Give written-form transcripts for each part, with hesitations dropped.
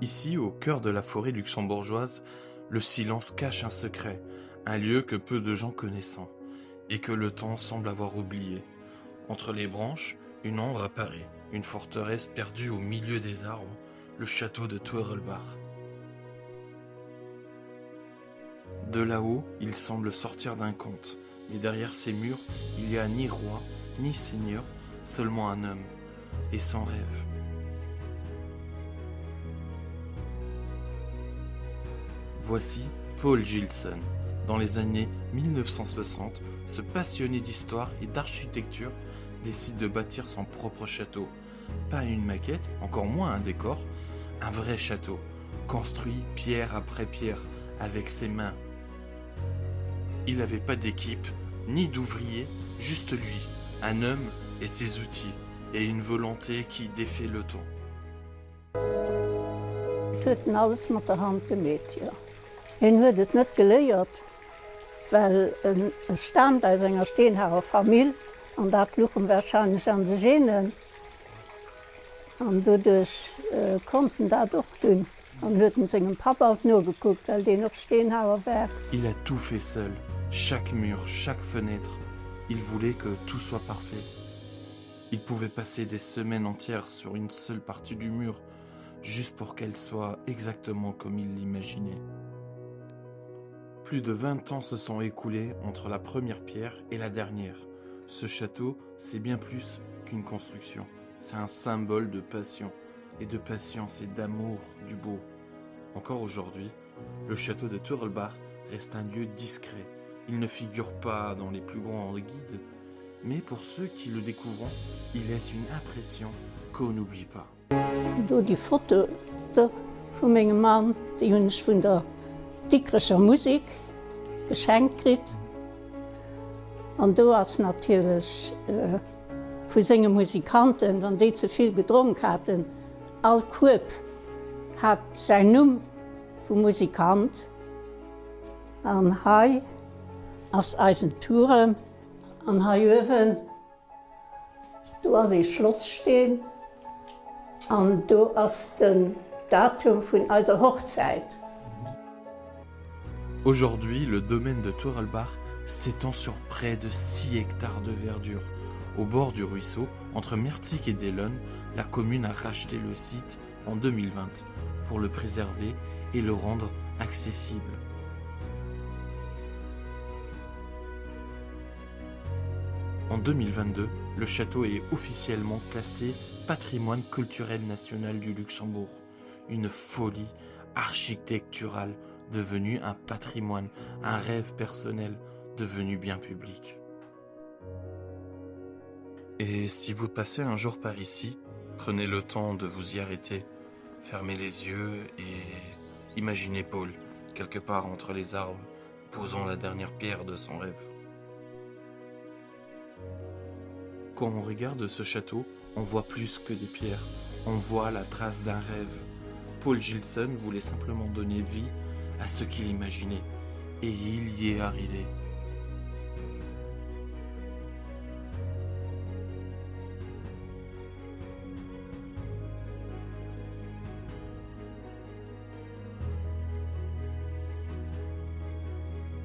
Ici, au cœur de la forêt luxembourgeoise, le silence cache un secret, un lieu que peu de gens connaissent et que le temps semble avoir oublié. Entre les branches, une ombre apparaît, une forteresse perdue au milieu des arbres, le château de Torelbach. De là-haut, il semble sortir d'un conte, mais derrière ces murs, il n'y a ni roi, ni seigneur, seulement un homme, et son rêve. Voici Paul Gilson. Dans les années 1960, ce passionné d'histoire et d'architecture décide de bâtir son propre château. Pas une maquette, encore moins un décor, un vrai château, construit pierre après pierre, avec ses mains. Il n'avait pas d'équipe, ni d'ouvriers, juste lui, un homme et ses outils, et une volonté qui défait le temps. Het alles met de hand gemaakt, ja. En had het niet geleerd, weil een stam uit zijn steenhouwer familie, en dat lag hem waarschijnlijk aan de zinnen. En dus konnten dat ook doen. En hadden zijn papa ook nog gekocht, weil die nog steenhouwer was. Il a tout fait seul, chaque mur, chaque fenêtre. Il voulait que tout soit parfait. Il pouvait passer des semaines entières sur une seule partie du mur, juste pour qu'elle soit exactement comme il l'imaginait. Plus de 20 ans se sont écoulés entre la première pierre et la dernière. Ce château, c'est bien plus qu'une construction. C'est un symbole de passion, et de patience et d'amour du beau. Encore aujourd'hui, le château de Torelbach reste un lieu discret. Il ne figure pas dans les plus grands guides, mais pour ceux qui le découvrent, il laisse une impression qu'on n'oublie pas. Door die foto van mijn man, die ons van de Tigrische muziek geschenkt kreeg. En toen was natuurlijk voor zijn muzikanten, want die te veel gedronken hadden, al koop had zijn naam voor muzikant. En hij, als eisentoeren, en hij even door het Schloss staan. En toen was het datum van onze hochzeit. Aujourd'hui, le domaine de Torelbach s'étend sur près de 6 hectares de verdure. Au bord du ruisseau, entre Merzig et Dellon, la commune a racheté le site en 2020 pour le préserver et le rendre accessible. En 2022, le château est officiellement classé patrimoine culturel national du Luxembourg. Une folie architecturale devenue un patrimoine, un rêve personnel devenu bien public. Et si vous passez un jour par ici, prenez le temps de vous y arrêter, fermez les yeux et imaginez Paul, quelque part entre les arbres, posant la dernière pierre de son rêve. Quand on regarde ce château, on voit plus que des pierres, on voit la trace d'un rêve. Paul Gilson voulait simplement donner vie à ce qu'il imaginait, et il y est arrivé.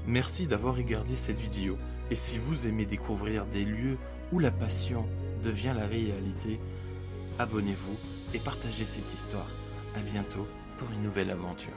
Merci d'avoir regardé cette vidéo, et si vous aimez découvrir des lieux où la passion devient la réalité, abonnez-vous et partagez cette histoire. À bientôt pour une nouvelle aventure.